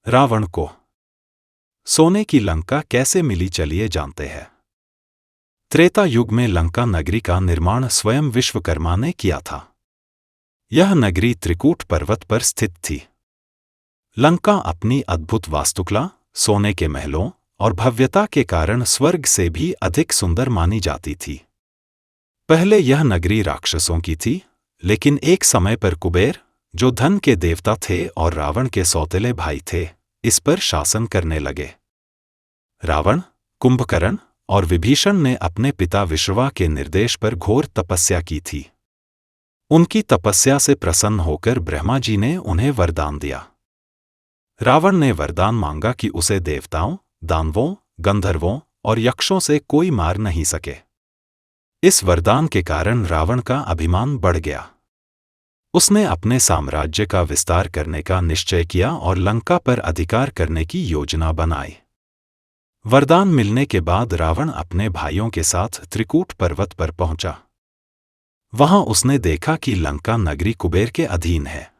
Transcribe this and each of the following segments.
रावण को सोने की लंका कैसे मिली, चलिए जानते हैं। त्रेता युग में लंका नगरी का निर्माण स्वयं विश्वकर्मा ने किया था। यह नगरी त्रिकूट पर्वत पर स्थित थी। लंका अपनी अद्भुत वास्तुकला, सोने के महलों और भव्यता के कारण स्वर्ग से भी अधिक सुंदर मानी जाती थी। पहले यह नगरी राक्षसों की थी, लेकिन एक समय पर कुबेर, जो धन के देवता थे और रावण के सौतेले भाई थे, इस पर शासन करने लगे। रावण, कुंभकर्ण और विभीषण ने अपने पिता विश्रवा के निर्देश पर घोर तपस्या की थी। उनकी तपस्या से प्रसन्न होकर ब्रह्मा जी ने उन्हें वरदान दिया। रावण ने वरदान मांगा कि उसे देवताओं, दानवों, गंधर्वों और यक्षों से कोई मार नहीं सके। इस वरदान के कारण रावण का अभिमान बढ़ गया। उसने अपने साम्राज्य का विस्तार करने का निश्चय किया और लंका पर अधिकार करने की योजना बनाई। वरदान मिलने के बाद रावण अपने भाइयों के साथ त्रिकूट पर्वत पर पहुंचा। वहां उसने देखा कि लंका नगरी कुबेर के अधीन है।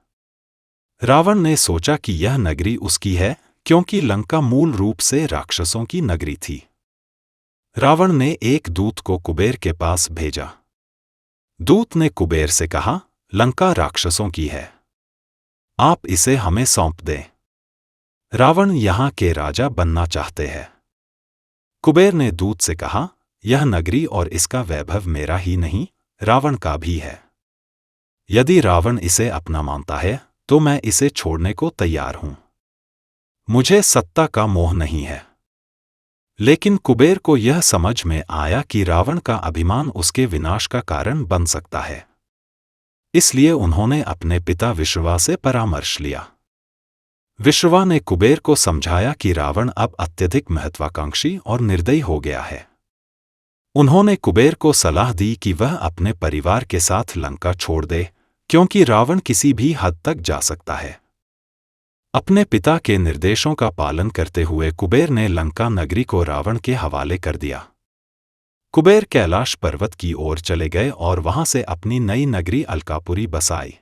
रावण ने सोचा कि यह नगरी उसकी है, क्योंकि लंका मूल रूप से राक्षसों की नगरी थी। रावण ने एक दूत को कुबेर के पास भेजा। दूत ने कुबेर से कहा, लंका राक्षसों की है, आप इसे हमें सौंप दें। रावण यहाँ के राजा बनना चाहते हैं। कुबेर ने दूत से कहा, यह नगरी और इसका वैभव मेरा ही नहीं, रावण का भी है। यदि रावण इसे अपना मानता है तो मैं इसे छोड़ने को तैयार हूं। मुझे सत्ता का मोह नहीं है। लेकिन कुबेर को यह समझ में आया कि रावण का अभिमान उसके विनाश का कारण बन सकता है। इसलिए उन्होंने अपने पिता विश्रवा से परामर्श लिया। विश्रवा ने कुबेर को समझाया कि रावण अब अत्यधिक महत्वाकांक्षी और निर्दयी हो गया है। उन्होंने कुबेर को सलाह दी कि वह अपने परिवार के साथ लंका छोड़ दे, क्योंकि रावण किसी भी हद तक जा सकता है। अपने पिता के निर्देशों का पालन करते हुए कुबेर ने लंका नगरी को रावण के हवाले कर दिया। कुबेर कैलाश पर्वत की ओर चले गए और वहां से अपनी नई नगरी अलकापुरी बसाई।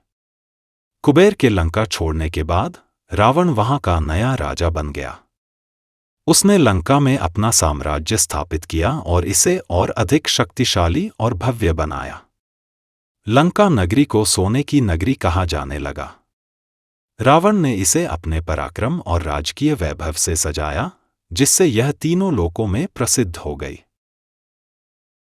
कुबेर के लंका छोड़ने के बाद रावण वहां का नया राजा बन गया। उसने लंका में अपना साम्राज्य स्थापित किया और इसे और अधिक शक्तिशाली और भव्य बनाया। लंका नगरी को सोने की नगरी कहा जाने लगा। रावण ने इसे अपने पराक्रम और राजकीय वैभव से सजाया, जिससे यह तीनों लोकों में प्रसिद्ध हो गई।